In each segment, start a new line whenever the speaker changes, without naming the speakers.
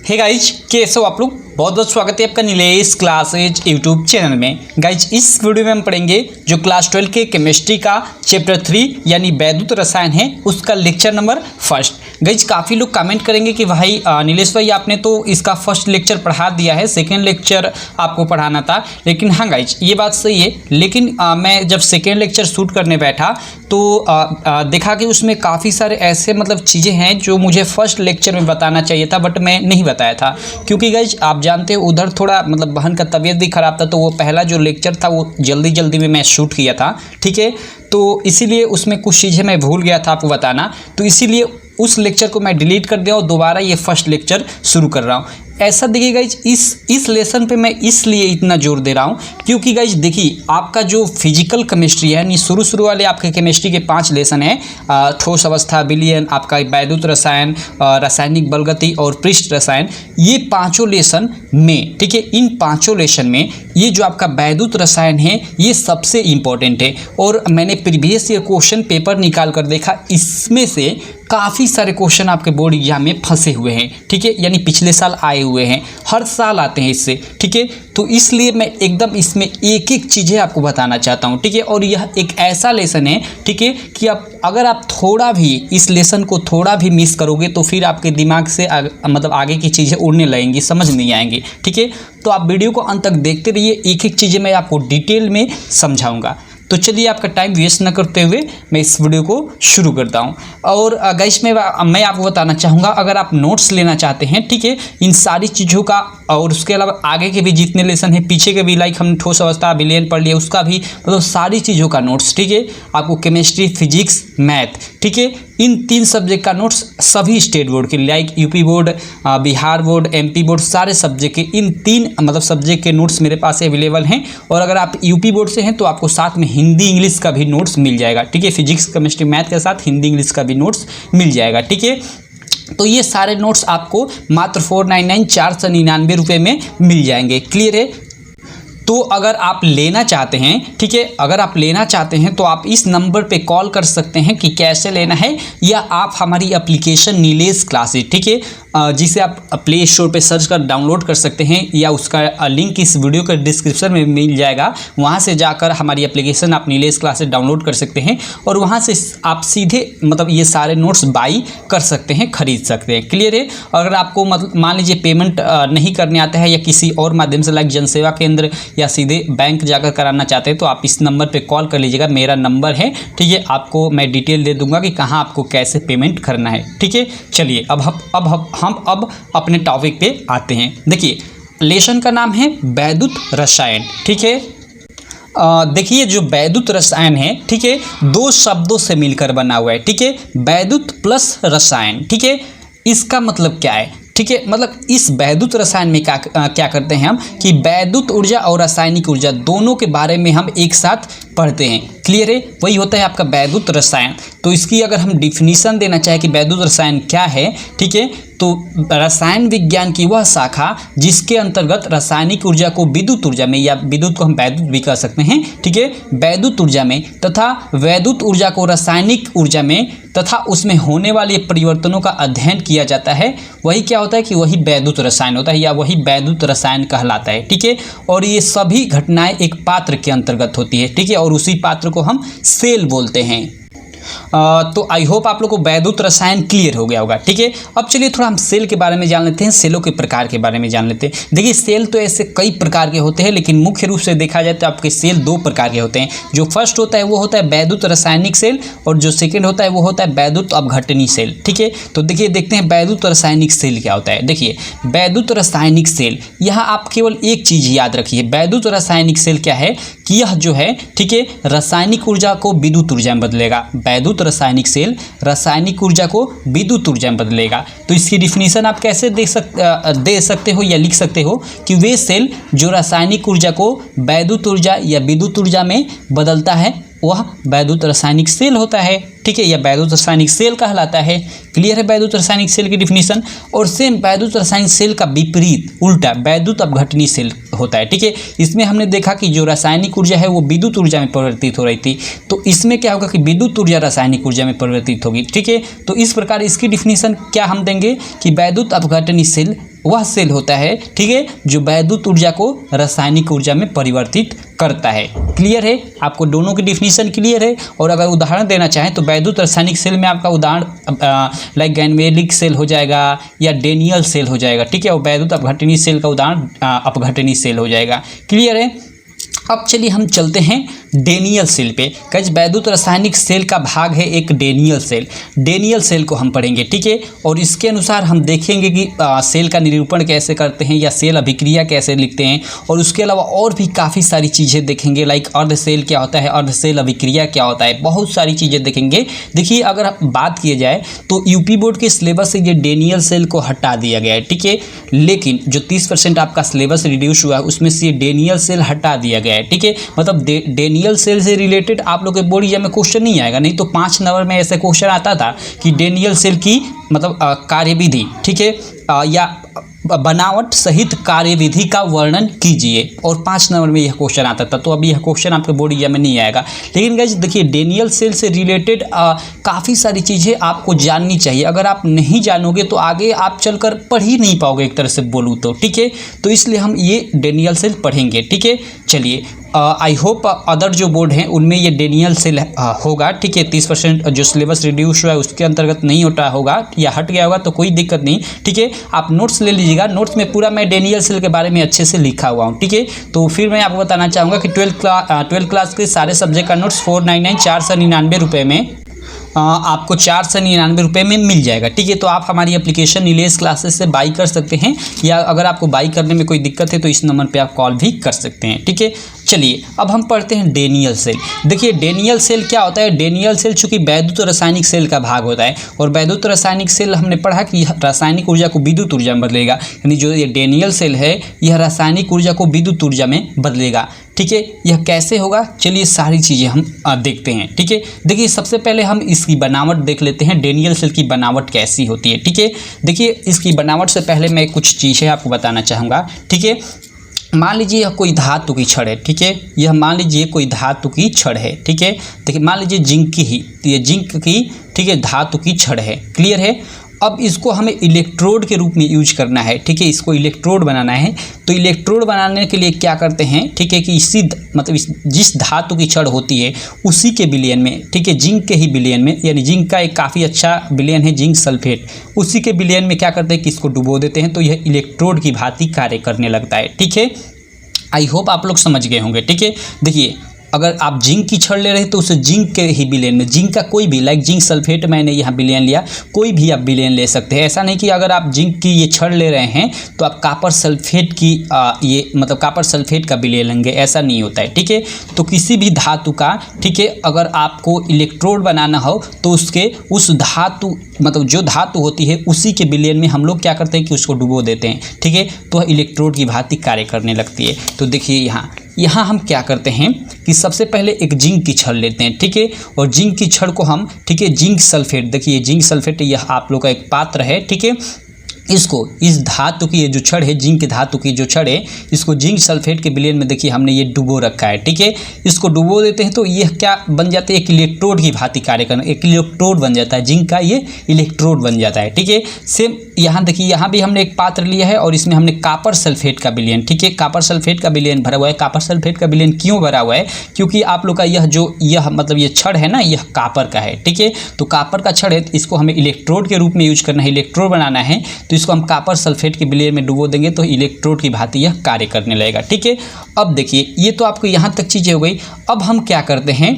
Hey guys, कैसे हो आप लोग। बहुत बहुत स्वागत है आपका नीलेश क्लासेज यूट्यूब चैनल में। गाइज, इस वीडियो में हम पढ़ेंगे जो क्लास 12 के केमिस्ट्री का चैप्टर 3 यानी वैद्युत रसायन है, उसका लेक्चर नंबर फर्स्ट। गाइज, काफ़ी लोग कमेंट करेंगे कि भाई नीलेश भाई आपने तो इसका फर्स्ट लेक्चर पढ़ा दिया है, सेकेंड लेक्चर आपको पढ़ाना था। लेकिन हाँ गाइज, ये बात सही है, लेकिन मैं जब सेकेंड लेक्चर शूट करने बैठा तो देखा कि उसमें काफ़ी सारे ऐसे चीज़ें हैं जो मुझे फर्स्ट लेक्चर में बताना चाहिए था, बट मैं नहीं बताया था। क्योंकि गाइज आप जानते हो उधर थोड़ा बहन का तबीयत भी ख़राब था, तो वो पहला जो लेक्चर था वो जल्दी में मैं शूट किया था, ठीक है। तो इसीलिए उसमें कुछ चीज़ें मैं भूल गया था आपको बताना, तो इसीलिए उस लेक्चर को मैं डिलीट कर दिया और दोबारा ये फर्स्ट लेक्चर शुरू कर रहा हूँ। ऐसा देखिए गाइज, इस लेसन पे मैं इसलिए इतना जोर दे रहा हूँ क्योंकि गाइज देखिए, आपका जो फिजिकल केमिस्ट्री है यानी शुरू वाले आपके केमिस्ट्री के 5 लेसन है, ठोस अवस्था, विलयन, आपका वैद्युत रसायन, रासायनिक बलगति और पृष्ठ रसायन, ये 5 लेसन में, ठीक है, इन 5 लेसन में ये जो आपका वैद्युत रसायन है ये सबसे इम्पोर्टेंट है। और मैंने प्रीवियस ईयर क्वेश्चन पेपर निकाल कर देखा, इसमें से काफ़ी सारे क्वेश्चन आपके बोर्ड एग्जाम में फंसे हुए हैं, ठीक है, यानी पिछले साल आए हुए हैं, हर साल आते हैं इससे, ठीक है। तो इसलिए मैं एकदम इसमें एक एक चीज़ें आपको बताना चाहता हूँ, ठीक है। और यह एक ऐसा लेसन है, ठीक है, कि अगर आप थोड़ा भी इस लेसन को थोड़ा भी मिस करोगे तो फिर आपके दिमाग से आगे की चीज़ें उड़ने लगेंगी, समझ नहीं आएंगी, ठीक है। तो आप वीडियो को अंत तक देखते रहिए, एक एक चीज़ें मैं आपको डिटेल में समझाऊंगा। तो चलिए आपका टाइम वेस्ट न करते हुए मैं इस वीडियो को शुरू करता हूं। और गाइस मैं आपको बताना चाहूँगा, अगर आप नोट्स लेना चाहते हैं, ठीक है, इन सारी चीज़ों का और उसके अलावा आगे के भी जितने लेसन हैं, पीछे के भी, लाइक हम ठोस अवस्था, विलयन पढ़ लिया, उसका भी सारी चीज़ों का नोट्स, ठीक है, आपको केमिस्ट्री, फिजिक्स, मैथ, ठीक है, इन 3 सब्जेक्ट का नोट्स सभी स्टेट बोर्ड के, like UP board, Bihar board, MP board, सारे सब्जेक्ट के इन 3 सब्जेक्ट के नोट्स मेरे पास अवेलेबल हैं। और अगर आप यूपी बोर्ड से हैं तो आपको साथ में हिंदी इंग्लिश का भी नोट्स मिल जाएगा, ठीक है, फिजिक्स केमिस्ट्री मैथ के साथ हिंदी इंग्लिश का भी नोट्स मिल जाएगा, ठीक है। तो ये सारे नोट्स आपको मात्र 499 499 रुपये में मिल जाएंगे, क्लियर है। तो अगर आप लेना चाहते हैं, ठीक है, अगर आप लेना चाहते हैं तो आप इस नंबर पे कॉल कर सकते हैं कि कैसे लेना है, या आप हमारी एप्लीकेशन नीलेश क्लासेज, ठीक है, जिसे आप प्ले स्टोर पे सर्च कर डाउनलोड कर सकते हैं, या उसका लिंक इस वीडियो के डिस्क्रिप्शन में मिल जाएगा। वहाँ से जाकर हमारी एप्लीकेशन आप नीलेश क्लासेज डाउनलोड कर सकते हैं और वहाँ से आप सीधे ये सारे नोट्स बाई कर सकते हैं, खरीद सकते हैं, क्लियर है। अगर आपको मान लीजिए पेमेंट नहीं करने आता है या किसी और माध्यम से, लाइक जनसेवा केंद्र या सीधे बैंक जाकर कराना चाहते हैं, तो आप इस नंबर पे कॉल कर लीजिएगा, मेरा नंबर है, ठीक है। आपको मैं डिटेल दे दूंगा कि कहाँ आपको कैसे पेमेंट करना है, ठीक है। चलिए अब अपने टॉपिक पे आते हैं। देखिए, लेसन का नाम है वैद्युत रसायन, ठीक है। देखिए, जो वैद्युत रसायन है, ठीक है, 2 शब्दों से मिलकर बना हुआ है, ठीक है, वैद्युत प्लस रसायन, ठीक है। इसका मतलब क्या है, ठीक है, इस वैद्युत रसायन में क्या करते हैं हम कि वैद्युत ऊर्जा और रासायनिक ऊर्जा दोनों के बारे में हम एक साथ पढ़ते हैं, क्लियर है। वही होता है आपका वैद्युत रसायन। तो इसकी अगर हम डिफिनीशन देना चाहें कि वैद्युत रसायन क्या है, ठीक है, तो रसायन विज्ञान की वह शाखा जिसके अंतर्गत रासायनिक ऊर्जा को विद्युत ऊर्जा में, या विद्युत को हम वैद्युत भी कह सकते हैं, ठीक है, वैद्युत ऊर्जा में, तथा वैद्युत ऊर्जा को रासायनिक ऊर्जा में तथा उसमें होने वाले परिवर्तनों का अध्ययन किया जाता है, वही क्या होता है कि वही वैद्युत रसायन होता है, या वही वैद्युत रसायन कहलाता है, ठीक है। और ये सभी घटनाएं एक पात्र के अंतर्गत होती है, ठीक है, और उसी पात्र को हम सेल बोलते हैं। तो आई होप आप लोग को वैद्युत रसायन क्लियर हो गया होगा, ठीक है। अब चलिए थोड़ा हम सेल के बारे में जान लेते हैं, सेलों के प्रकार के बारे में जान लेते हैं। देखिए, सेल तो ऐसे कई प्रकार के होते हैं, लेकिन मुख्य रूप से देखा जाए तो आपके सेल 2 प्रकार के होते हैं। जो फर्स्ट होता है वो होता है वैद्युत रासायनिक सेल, और जो सेकेंड होता है वो होता है वैद्युत अपघटनी सेल, ठीक है। तो देखिए, देखते हैं वैद्युत रासायनिक सेल क्या होता है। देखिए, वैद्युत रासायनिक सेल, यहाँ आप केवल एक चीज़ याद रखिए, वैद्युत रासायनिक सेल क्या है कि यह जो है, ठीक है, रासायनिक ऊर्जा को विद्युत ऊर्जा में बदलेगा। वैद्युत रासायनिक सेल रासायनिक ऊर्जा को विद्युत ऊर्जा में बदलेगा। तो इसकी डिफिनीशन आप कैसे दे सकते हो या लिख सकते हो कि वे सेल जो रासायनिक ऊर्जा को वैद्युत ऊर्जा या विद्युत ऊर्जा में बदलता है वह वैद्युत रासायनिक सेल होता है, ठीक है, या वैद्युत रासायनिक सेल कहलाता है। क्लियर है वैद्युत रासायनिक सेल की डिफिनीशन। और सेम वैद्युत रासायनिक सेल का विपरीत उल्टा वैद्युत अपघटनी सेल होता है, ठीक है। इसमें हमने देखा कि जो रासायनिक ऊर्जा है वो विद्युत ऊर्जा में परिवर्तित हो रही थी, तो इसमें क्या होगा कि विद्युत ऊर्जा रासायनिक ऊर्जा में परिवर्तित होगी, ठीक है। तो इस प्रकार इसकी डिफिनीशन क्या हम देंगे कि वैद्युत अपघटनी सेल वह सेल होता है, ठीक है, जो वैद्युत ऊर्जा को रासायनिक ऊर्जा में परिवर्तित करता है। क्लियर है? आपको दोनों की डिफिनीशन क्लियर है। और अगर उदाहरण देना चाहें तो वैद्युत रासायनिक सेल में आपका उदाहरण लाइक गैनमेलिक सेल हो जाएगा या डेनियल सेल हो जाएगा, ठीक है, और वैद्युत अपघटनीय सेल का उदाहरण अपघटनीय सेल हो जाएगा। क्लियर है? अब चलिए हम चलते हैं डेनियल सेल पे। गाइस वैद्युत रासायनिक सेल का भाग है एक डेनियल सेल। डेनियल सेल को हम पढ़ेंगे, ठीक है, और इसके अनुसार हम देखेंगे कि सेल का निरूपण कैसे करते हैं या सेल अभिक्रिया कैसे लिखते हैं, और उसके अलावा और भी काफ़ी सारी चीज़ें देखेंगे लाइक अर्ध सेल क्या होता है, अर्ध सेल अभिक्रिया क्या होता है, बहुत सारी चीज़ें देखेंगे। देखिए अगर बात किया जाए तो यूपी बोर्ड के सिलेबस से ये डेनियल सेल को हटा दिया गया है, ठीक है, लेकिन जो 30% आपका सिलेबस रिड्यूस हुआ है उसमें से डेनियल सेल हटा दिया गया है, ठीक है। मतलब डेनियल सेल से रिलेटेड आप लोग के बोर्ड एग्जाम में क्वेश्चन नहीं आएगा, नहीं तो 5 नंबर में ऐसे क्वेश्चन आता था कि डेनियल सेल की मतलब कार्यविधि, ठीक है, या बनावट सहित कार्यविधि का वर्णन कीजिए, और 5 नंबर में यह क्वेश्चन आता था। तो अभी यह क्वेश्चन आपके बोर्ड एग्जाम में नहीं आएगा। लेकिन गाइस देखिए डेनियल सेल से रिलेटेड काफ़ी सारी चीज़ें आपको जाननी चाहिए। अगर आप नहीं जानोगे तो आगे आप चलकर पढ़ ही नहीं पाओगे, एक तरह से बोलूँ तो, ठीक है। तो इसलिए हम ये डेनियल सेल पढ़ेंगे, ठीक है। चलिए आई होप अदर जो बोर्ड हैं उनमें ये डेनियल सेल होगा, ठीक है। 30% जो सिलेबस रिड्यूस हुआ है उसके अंतर्गत नहीं होता होगा या हट गया होगा तो कोई दिक्कत नहीं, ठीक है। आप नोट्स ले लीजिएगा, नोट्स में पूरा मैं डेनियल सेल के बारे में अच्छे से लिखा हुआ हूँ, ठीक है। तो फिर मैं आपको बताना चाहूँगा कि 12th क्लास के सारे सब्जेक्ट का नोट्स 499 499 रुपये में आपको 499 रुपये में मिल जाएगा, ठीक है। तो आप हमारी एप्लीकेशन नीलेश क्लासेस से बाई कर सकते हैं, या अगर आपको बाई करने में कोई दिक्कत है तो इस नंबर पे आप कॉल भी कर सकते हैं, ठीक है। चलिए अब हम पढ़ते हैं डेनियल सेल। देखिए डेनियल सेल क्या होता है। डेनियल सेल चूंकि वैद्युत रासायनिक सेल का भाग होता है, और वैद्युत रासायनिक सेल हमने पढ़ा कि रासायनिक ऊर्जा को विद्युत ऊर्जा में बदलेगा, यानी जो ये डेनियल सेल है यह रासायनिक ऊर्जा को विद्युत ऊर्जा में बदलेगा, ठीक है। यह कैसे होगा, चलिए सारी चीज़ें हम देखते हैं, ठीक है। देखिए सबसे पहले हम इसकी बनावट देख लेते हैं, डेनियल सेल की बनावट कैसी होती है, ठीक है। देखिए इसकी बनावट से पहले मैं कुछ चीज़ें आपको बताना चाहूँगा, ठीक है। मान लीजिए यह कोई धातु की छड़ है, ठीक है। यह मान लीजिए कोई धातु की छड़ है, ठीक है। देखिए मान लीजिए जिंक की ही, ये जिंक की, ठीक है, धातु की छड़ है। क्लियर है? अब इसको हमें इलेक्ट्रोड के रूप में यूज करना है, ठीक है। इसको इलेक्ट्रोड बनाना है, तो इलेक्ट्रोड बनाने के लिए क्या करते हैं, ठीक है, कि इसी मतलब जिस धातु की छड़ होती है उसी के विलयन में, ठीक है, जिंक के ही विलयन में, यानी जिंक का एक काफ़ी अच्छा विलयन है जिंक सल्फेट, उसी के विलयन में क्या करते हैं कि इसको डुबो देते हैं, तो यह इलेक्ट्रोड की भांति कार्य करने लगता है, ठीक है। आई होप आप लोग समझ गए होंगे, ठीक है। देखिए अगर आप जिंक की छड़ ले रहे हैं तो उसे जिंक के ही विलयन में, जिंक का कोई भी लाइक जिंक सल्फेट मैंने यहाँ विलयन लिया, कोई भी आप विलयन ले सकते हैं। ऐसा नहीं कि अगर आप जिंक की ये छड़ ले रहे हैं तो आप कापर सल्फेट की ये मतलब कापर सल्फेट का विलयन लेंगे, ऐसा नहीं होता है, ठीक है। तो किसी भी धातु का, ठीक है, अगर आपको इलेक्ट्रोड बनाना हो तो उसके उस धातु मतलब जो धातु होती है उसी के विलयन में हम लोग क्या करते हैं कि उसको डुबो देते हैं, ठीक है। तो वह इलेक्ट्रोड की भांति कार्य करने लगती है। तो देखिए यहाँ हम क्या करते हैं कि सबसे पहले एक जिंक की छड़ लेते हैं, ठीक है, और जिंक की छड़ को हम, ठीक है, जिंक सल्फेट, देखिए जिंक सल्फेट यह आप लोग का एक पात्र है, ठीक है। इसको इस धातु की ये जो छड़ है, जिंक धातु की जो छड़ है, इसको जिंक सल्फेट के विलयन में देखिए हमने ये डुबो रखा है, ठीक है। इसको डुबो देते हैं तो यह क्या बन जाता है, एक इलेक्ट्रोड की भांति कार्य करना, एक इलेक्ट्रोड बन जाता है, जिंक का ये इलेक्ट्रोड बन जाता है, ठीक है। सेम यहाँ देखिए यहाँ भी हमने एक पात्र लिया है और इसमें हमने कापर सल्फेट का विलयन, ठीक है, कापर सल्फेट का विलयन भरा हुआ है। कापर सल्फेट का विलयन क्यों भरा हुआ है, क्योंकि आप लोग का यह मतलब ये छड़ है ना, यह कापर का है, ठीक है। तो कापर का छड़ है, इसको हमें इलेक्ट्रोड के रूप में यूज करना है, इलेक्ट्रोड बनाना है, तो इसको हम कापर सल्फेट के विलयन में डुबो देंगे तो इलेक्ट्रोड की भांति यह कार्य करने लगेगा, ठीक है। अब देखिए ये तो आपको यहाँ तक चीज़ें हो गई। अब हम क्या करते हैं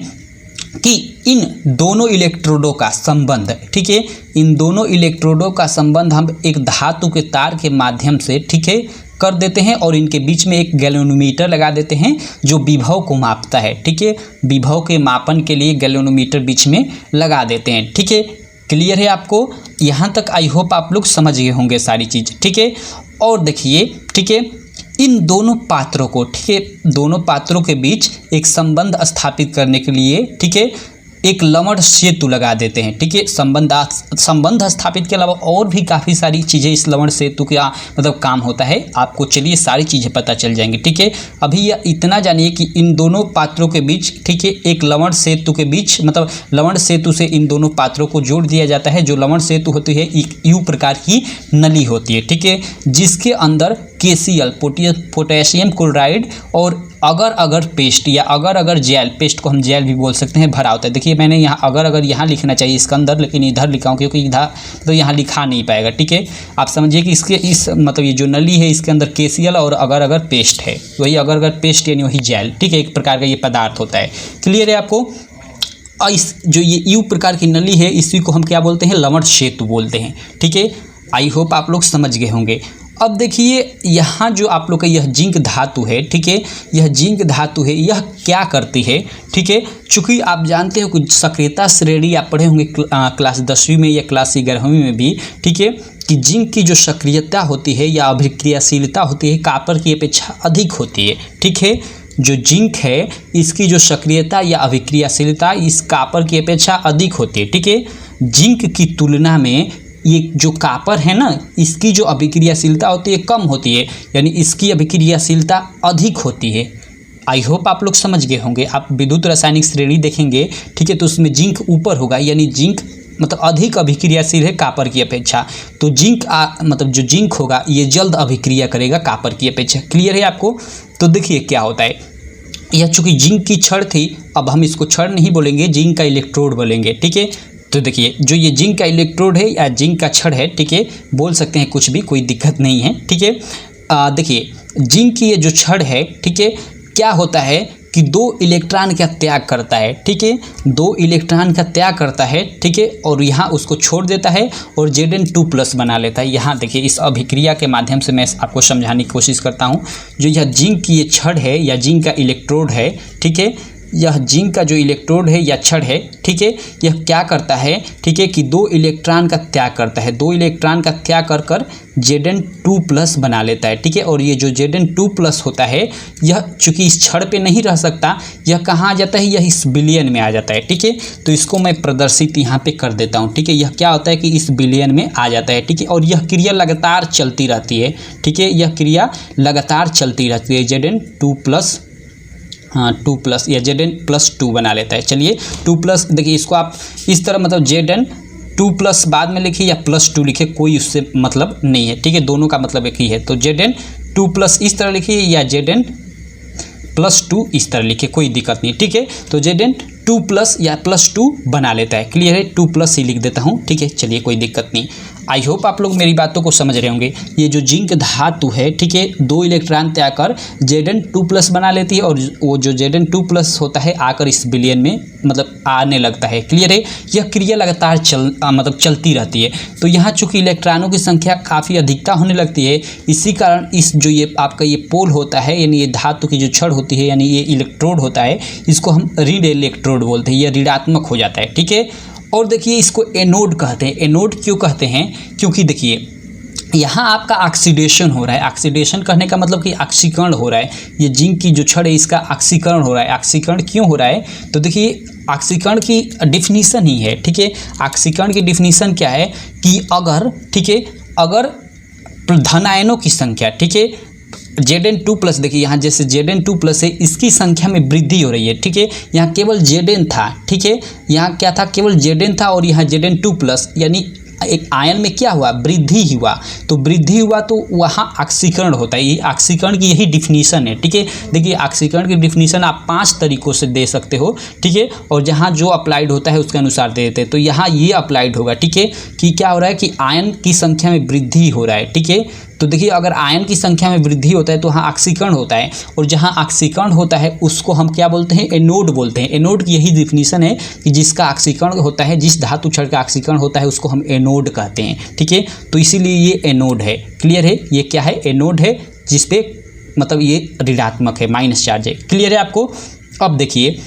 कि इन दोनों इलेक्ट्रोडों का संबंध, ठीक है, इन दोनों इलेक्ट्रोडों का संबंध हम एक धातु के तार के माध्यम से, ठीक है, कर देते हैं, और इनके बीच में एक गैल्वेनोमीटर लगा देते हैं जो विभव को मापता है, ठीक है। विभव के मापन के लिए गैल्वेनोमीटर बीच में लगा देते हैं, ठीक है। क्लियर है आपको? यहाँ तक आई होप आप लोग समझ गए होंगे सारी चीज़, ठीक है। और देखिए, ठीक है, इन दोनों पात्रों को, ठीक है, दोनों पात्रों के बीच एक संबंध स्थापित करने के लिए, ठीक है, एक लवण सेतु लगा देते हैं, ठीक है। संबंध स्थापित के अलावा और भी काफ़ी सारी चीज़ें इस लवण सेतु का मतलब काम होता है, आपको चलिए सारी चीज़ें पता चल जाएंगी, ठीक है। अभी यह इतना जानिए कि इन दोनों पात्रों के बीच, ठीक है, एक लवण सेतु के बीच मतलब लवण सेतु से इन दोनों पात्रों को जोड़ दिया जाता है। जो लवण सेतु होती है एक यू प्रकार की नली होती है, ठीक है, जिसके अंदर KCl पोटेशियम क्लोराइड और अगर पेस्ट या अगर जेल, पेस्ट को हम जेल भी बोल सकते हैं, भरा होता है। देखिए मैंने यहाँ अगर यहाँ लिखना चाहिए इसके अंदर, लेकिन इधर लिखा हूँ क्योंकि इधर तो यहाँ लिखा नहीं पाएगा, ठीक है। आप समझिए कि इसके इस मतलब ये जो नली है इसके अंदर KCl और अगर पेस्ट है, वही अगर पेस्ट यानी वही जेल, ठीक है, एक प्रकार का ये पदार्थ होता है। क्लियर है आपको। इस जो ये यू प्रकार की नली है इसी को हम क्या बोलते हैं, लवण सेतु बोलते हैं, ठीक है। आई होप आप लोग समझ गए होंगे। अब देखिए यहाँ जो आप लोग का यह जिंक धातु है, ठीक है, यह जिंक धातु है, यह क्या करती है, ठीक है। चूँकि आप जानते हो कुछ सक्रियता श्रेणी आप पढ़े होंगे क्लास 10वीं में या क्लास 11वीं में भी, ठीक है, कि जिंक की जो सक्रियता होती है या अभिक्रियाशीलता होती है कॉपर की अपेक्षा अधिक होती है, ठीक है। जो जिंक है इसकी जो सक्रियता या अभिक्रियाशीलता इस कॉपर की अपेक्षा अधिक होती है, ठीक है। जिंक की तुलना में ये जो कॉपर है ना, इसकी जो अभिक्रियाशीलता होती है कम होती है, यानी इसकी अभिक्रियाशीलता अधिक होती है। आई होप आप लोग समझ गए होंगे। आप विद्युत रासायनिक श्रेणी देखेंगे, ठीक है, तो उसमें जिंक ऊपर होगा, यानी जिंक मतलब अधिक अभिक्रियाशील है कॉपर की अपेक्षा। तो जिंक मतलब जो जिंक होगा ये जल्द अभिक्रिया करेगा कॉपर की अपेक्षा। क्लियर है आपको। तो देखिए क्या होता है, यह चूँकि जिंक की छड़ थी, अब हम इसको छड़ नहीं बोलेंगे, जिंक का इलेक्ट्रोड बोलेंगे, ठीक है। तो देखिए जो ये जिंक का इलेक्ट्रोड है या जिंक का छड़ है, ठीक है, बोल सकते हैं कुछ भी, कोई दिक्कत नहीं है, ठीक है। देखिए जिंक की ये जो छड़ है, ठीक है, क्या होता है कि 2 इलेक्ट्रॉन का त्याग करता है, ठीक है, 2 इलेक्ट्रॉन का त्याग करता है, ठीक है, और यहाँ उसको छोड़ देता है और Zn2+ बना लेता है। यहाँ देखिए इस अभिक्रिया के माध्यम से मैं आपको समझाने की कोशिश करता हूँ। जो यह जिंक की ये छड़ है या जिंक का इलेक्ट्रोड है, ठीक है, यह जिंक का जो इलेक्ट्रोड है या छड़ है, ठीक है, यह क्या करता है, ठीक है, कि 2 इलेक्ट्रॉन का त्याग करता है, 2 इलेक्ट्रॉन का त्याग कर Zn2+ बना लेता है, ठीक है। और ये जो Zn2+ होता है यह चूँकि इस छड़ पे नहीं रह सकता, यह कहाँ आ जाता है, यह इस विलयन में आ जाता है, ठीक है। तो इसको मैं प्रदर्शित यहाँ पे कर देता हूँ, ठीक है। यह क्या होता है कि इस विलयन में आ जाता है, ठीक है, और यह क्रिया लगातार चलती रहती है, ठीक है, यह क्रिया लगातार चलती रहती है। Zn2+ 2+ या Zn+2 बना लेता है। चलिए 2+, देखिए इसको आप इस तरह मतलब Zn2+ बाद में लिखिए या +2 लिखिए, कोई उससे मतलब नहीं है, ठीक है, दोनों का मतलब एक ही है। तो Zn2+ इस तरह लिखिए या Zn+2 इस तरह लिखिए, कोई दिक्कत नहीं, ठीक है। तो Zn2+ या +2 बना लेता है। क्लियर है, 2+ ही लिख देता हूँ, ठीक है, चलिए कोई दिक्कत नहीं। आई होप आप लोग मेरी बातों को समझ रहे होंगे। ये जो जिंक धातु है, ठीक है, 2 इलेक्ट्रॉन त्याग कर Zn2+ बना लेती है और वो जो Zn2+ होता है आकर इस विलयन में मतलब आने लगता है। क्लियर है, यह क्रिया लगातार मतलब चलती रहती है। तो यहाँ चूँकि इलेक्ट्रॉनों की संख्या काफ़ी अधिकता होने लगती है, इसी कारण इस जो ये आपका ये पोल होता है, यानी ये धातु की जो छड़ होती है, यानी ये इलेक्ट्रोड होता है, इसको हम ऋण इलेक्ट्रोड बोलते हैं, यह ऋणात्मक हो जाता है, ठीक है। और देखिए इसको एनोड कहते हैं। एनोड क्यों कहते हैं, क्योंकि देखिए यहाँ आपका ऑक्सीडेशन हो रहा है। ऑक्सीडेशन कहने का मतलब कि ऑक्सीकरण हो रहा है। ये जिंक की जो छड़ है इसका ऑक्सीकरण हो रहा है। ऑक्सीकरण क्यों हो रहा है, तो देखिए ऑक्सीकरण की डिफिनीसन ही है, ठीक है। ऑक्सीकरण की डिफिनीसन क्या है कि अगर, ठीक है, अगर धन आयनों की संख्या, ठीक है, Zn2+, देखिए यहाँ जैसे Zn2+ है, इसकी संख्या में वृद्धि हो रही है, ठीक है। यहाँ केवल Zn था, ठीक है, यहाँ क्या था, केवल Zn था और यहाँ Zn2+, यानी एक आयन में क्या हुआ, वृद्धि हुआ। तो वृद्धि हुआ तो वहाँ ऑक्सीकरण होता है। ये ऑक्सीकरण की यही डिफिनीसन है, ठीक है। देखिए ऑक्सीकरण की डिफिनीसन आप 5 तरीकों से दे सकते हो, ठीक है, और जहाँ जो अप्लाइड होता है उसके अनुसार दे देते हैं। तो यहाँ ये अप्लाइड होगा, ठीक है, कि क्या हो रहा है कि आयन की संख्या में वृद्धि हो रहा है, ठीक है। तो देखिए अगर आयन की संख्या में वृद्धि होता है तो वहाँ ऑक्सीकरण होता है, और जहाँ ऑक्सीकरण होता है उसको हम क्या बोलते हैं, एनोड बोलते हैं। एनोड की यही डिफिनीसन है कि जिसका ऑक्सीकरण होता है, जिस धातु छड़ का ऑक्सीकरण होता है उसको हम एनोड कहते हैं, ठीक है। तो इसीलिए ये एनोड है। क्लियर है, ये क्या है, एनोड है, जिसपे मतलब ये ऋणात्मक है, माइनस चार्ज है। क्लियर है आपको। अब देखिए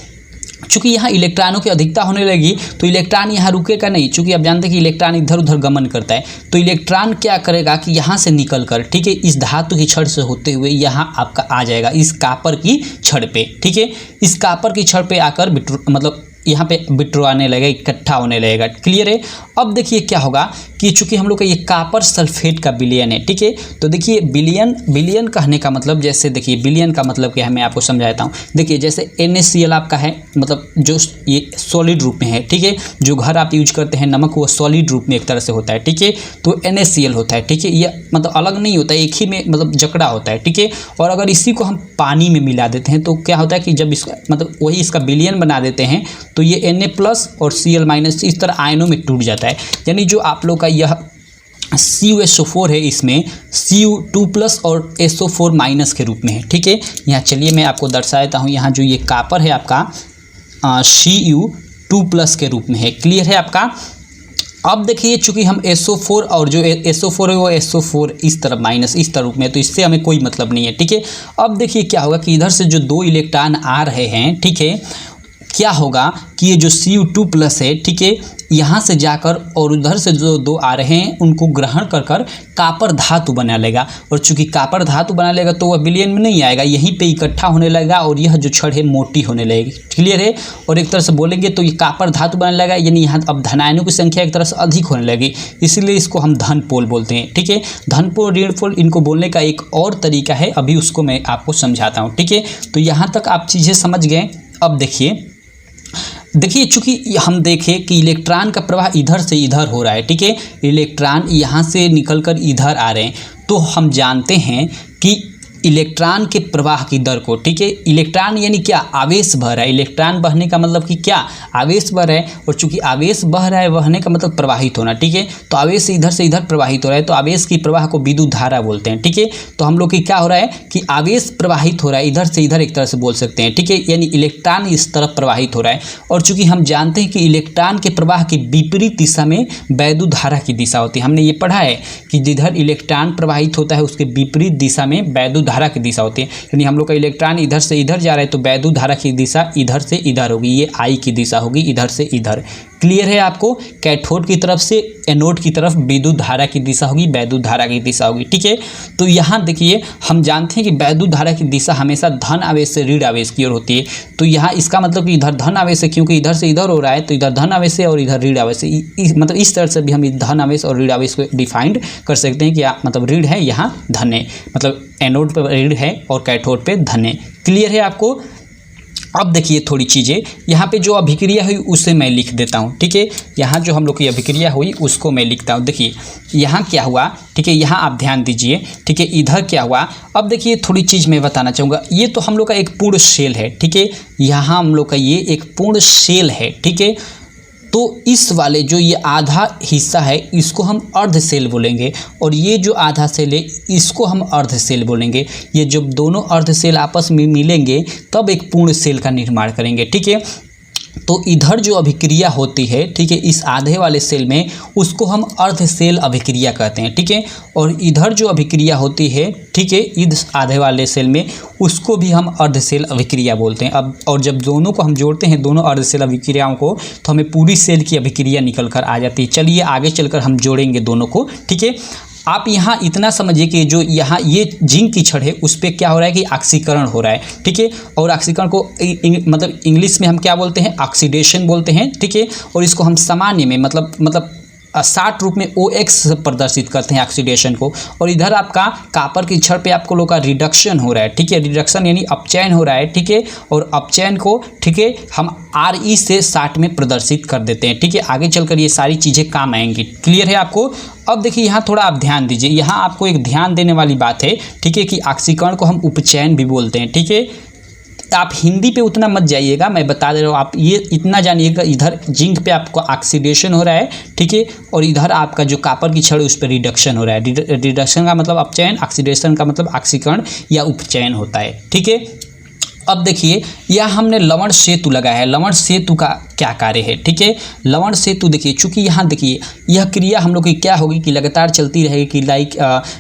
चूँकि यहाँ इलेक्ट्रॉनों की अधिकता होने लगी तो इलेक्ट्रॉन यहाँ रुकेगा नहीं, चूँकि आप जानते हैं कि इलेक्ट्रॉन इधर उधर गमन करता है। तो इलेक्ट्रॉन क्या करेगा कि यहाँ से निकल कर, ठीक है, इस धातु की छड़ से होते हुए यहाँ आपका आ जाएगा इस कॉपर की छड़ पे, ठीक है। इस कॉपर की छड़ पे आकर मतलब यहाँ पे विड्रॉ आने लगेगा, इकट्ठा होने लगेगा। क्लियर है। अब देखिए क्या होगा कि चूंकि हम लोग का ये कॉपर सल्फेट का विलयन है, ठीक है। तो देखिए विलयन कहने का मतलब, जैसे देखिए विलयन का मतलब क्या है मैं आपको समझाता हूँ। देखिए जैसे NaCl आपका है, मतलब जो ये सॉलिड रूप में है, ठीक है। जो घर आप यूज करते हैं नमक, वो सॉलिड रूप में एक तरह से होता है, ठीक है। तो NaCl होता है, ठीक है। ये मतलब अलग नहीं होता है, एक ही में मतलब जकड़ा होता है, ठीक है। और अगर इसी को हम पानी में मिला देते हैं तो क्या होता है कि जब इसका मतलब वही इसका विलयन बना देते हैं तो ये Na+ और Cl- इस तरह आयनों में टूट जाता है। यानी जो आप लोग का यह CuSO4 है, इसमें Cu2+ और SO4- के रूप में है, ठीक है। यहाँ चलिए मैं आपको दर्शा देता हूँ। यहाँ जो ये कॉपर है आपका Cu2+ के रूप में है। क्लियर है आपका। अब देखिए चूंकि हम SO4 और जो SO4 है वो SO4 इस तरफ माइनस इस तरफ में, तो इससे हमें कोई मतलब नहीं है, ठीक है। अब देखिए क्या होगा कि इधर से जो 2 इलेक्ट्रॉन आ रहे हैं, ठीक है, क्या होगा कि ये जो Cu2+ है, ठीक है, यहाँ से जाकर और उधर से जो 2 आ रहे हैं उनको ग्रहण कर कर कॉपर धातु बना लेगा। और चूंकि कॉपर धातु बना लेगा तो वह विलयन में नहीं आएगा, यहीं पे इकट्ठा होने लगेगा और यह जो छड़ है मोटी होने लगेगी। क्लियर है। और एक तरह से बोलेंगे तो ये कॉपर धातु बनाने लगेगा, यानी यहाँ अब धनायनों की संख्या एक तरह से अधिक होने लगेगी, इसीलिए इसको हम धन पोल बोलते हैं, ठीक है। धन पोल ऋण पोल इनको बोलने का एक और तरीका है, अभी उसको मैं आपको समझाता हूँ, ठीक है। तो यहाँ तक आप चीज़ें समझ गए। अब देखिए चूंकि हम देखें कि इलेक्ट्रॉन का प्रवाह इधर से इधर हो रहा है, ठीक है। इलेक्ट्रॉन यहाँ से निकलकर इधर आ रहे हैं, तो हम जानते हैं कि इलेक्ट्रॉन के प्रवाह की दर को, ठीक है। इलेक्ट्रॉन यानी क्या, आवेश बह रहा है। इलेक्ट्रॉन बहने का मतलब कि क्या, आवेश बह रहा है। और चूंकि आवेश बह रहा है, बहने का मतलब प्रवाहित होना, ठीक है। तो आवेश इधर से इधर प्रवाहित हो रहा है, तो आवेश की प्रवाह को विद्युत धारा बोलते हैं, ठीक है। तो हम लोग की क्या हो रहा है कि आवेश प्रवाहित हो रहा है इधर से इधर, एक तरह से बोल सकते हैं, ठीक है। यानी इलेक्ट्रॉन इस तरफ प्रवाहित हो रहा है। और चूंकि हम जानते हैं कि इलेक्ट्रॉन के प्रवाह की विपरीत दिशा में वैद्युत धारा की दिशा होती है। हमने ये पढ़ा है कि जिधर इलेक्ट्रॉन प्रवाहित होता है उसके विपरीत दिशा में वैद्युत धारा की दिशा होती है। यानी हम लोग का इलेक्ट्रॉन इधर से इधर जा रहा है तो वैद्युत धारा की दिशा इधर से इधर होगी, ये I की दिशा होगी, इधर से इधर। क्लियर है आपको। कैथोड की तरफ से एनोड की तरफ विद्युत धारा की दिशा होगी, वैद्युत धारा की दिशा होगी, ठीक है। तो यहाँ देखिए हम जानते हैं कि वैद्युत धारा की दिशा हमेशा धन आवेश से ऋण आवेश की ओर होती है। तो यहाँ इसका मतलब कि इधर धन आवेश है, क्योंकि इधर से इधर हो रहा है तो इधर धन आवेश है और इधर ऋण आवेश है। मतलब इस तरह से भी हम धन आवेश और ऋण आवेश को डिफाइंड कर सकते हैं कि मतलब ऋण है यहाँ धन है, मतलब एनोड पे ऋण है और कैथोड पे धन है। क्लियर है आपको। अब देखिए थोड़ी चीज़ें यहाँ पे जो अभिक्रिया हुई उसे मैं लिख देता हूँ, ठीक है। यहाँ जो हम लोग की अभिक्रिया हुई उसको मैं लिखता हूँ। देखिए यहाँ क्या हुआ, ठीक है, यहाँ आप ध्यान दीजिए, ठीक है। इधर क्या हुआ, अब देखिए थोड़ी चीज़ मैं बताना चाहूँगा। ये तो हम लोग का एक पूर्ण शेल है, ठीक है। यहाँ हम लोग का ये एक पूर्ण शेल है, ठीक है। तो इस वाले जो ये आधा हिस्सा है इसको हम अर्ध सेल बोलेंगे, और ये जो आधा सेल है इसको हम अर्ध सेल बोलेंगे। ये जब दोनों अर्ध सेल आपस में मिलेंगे तब एक पूर्ण सेल का निर्माण करेंगे, ठीक है। तो इधर जो अभिक्रिया होती है, ठीक है, इस आधे वाले सेल में उसको हम अर्ध सेल अभिक्रिया कहते हैं, ठीक है। और इधर जो अभिक्रिया होती है, ठीक है, इस आधे वाले सेल में उसको भी हम अर्ध सेल अभिक्रिया बोलते हैं। अब और जब दोनों को हम जोड़ते हैं, दोनों अर्ध सेल अभिक्रियाओं को, तो हमें पूरी सेल की अभिक्रिया निकल कर आ जाती है। चलिए आगे चलकर हम जोड़ेंगे दोनों को, ठीक है। आप यहाँ इतना समझिए कि जो यहाँ ये जिंक की छड़ है उस पर क्या हो रहा है कि ऑक्सीकरण हो रहा है, ठीक है। और ऑक्सीकरण को मतलब इंग्लिश में हम क्या बोलते हैं, ऑक्सीडेशन बोलते हैं, ठीक है। और इसको हम सामान्य में मतलब शार्ट रूप में OX प्रदर्शित करते हैं ऑक्सीडेशन को। और इधर आपका कॉपर की छड़ पे आपको लोग का रिडक्शन हो रहा है, ठीक है। रिडक्शन यानी अपचयन हो रहा है, ठीक है। और अपचयन को, ठीक है, हम RE से 60 में प्रदर्शित कर देते हैं, ठीक है। आगे चलकर ये सारी चीज़ें काम आएंगी। क्लियर है आपको। अब देखिए यहाँ थोड़ा आप ध्यान दीजिए, यहाँ आपको एक ध्यान देने वाली बात है, ठीक है, कि ऑक्सीकरण को हम उपचयन भी बोलते हैं, ठीक है। आप हिंदी पे उतना मत जाइएगा, मैं बता दे रहा हूँ, आप ये इतना जानिएगा इधर जिंक पे आपको ऑक्सीडेशन हो रहा है, ठीक है। और इधर आपका जो कॉपर की छड़ है उस पर रिडक्शन हो रहा है। रिडक्शन का मतलब अपचयन, ऑक्सीडेशन का मतलब ऑक्सीकरण या उपचयन होता है, ठीक है। अब देखिए यह हमने लवण सेतु लगाया है। लवण सेतु का क्या कार्य है, ठीक है। लवण सेतु देखिए, चूंकि यहाँ देखिए यह क्रिया हम लोग की क्या होगी कि लगातार चलती रहेगी कि लाइक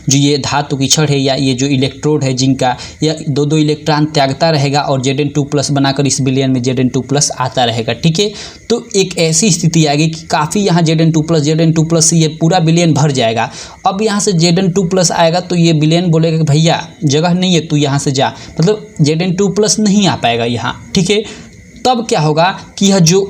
जो ये धातु की छड़ है या ये जो इलेक्ट्रोड है जिंक का, यह दो इलेक्ट्रॉन त्यागता रहेगा और Zn2+ बनाकर इस विलयन में Zn2+ आता रहेगा, ठीक है। तो एक ऐसी स्थिति आएगी कि काफ़ी यहाँ Zn2+ से ये पूरा विलयन भर जाएगा। अब यहाँ से Zn2+ आएगा तो ये विलयन बोलेगा कि भैया जगह नहीं है, तू यहाँ से जा, मतलब Zn2+ नहीं आ पाएगा यहाँ, ठीक है। तब क्या होगा कि यह जो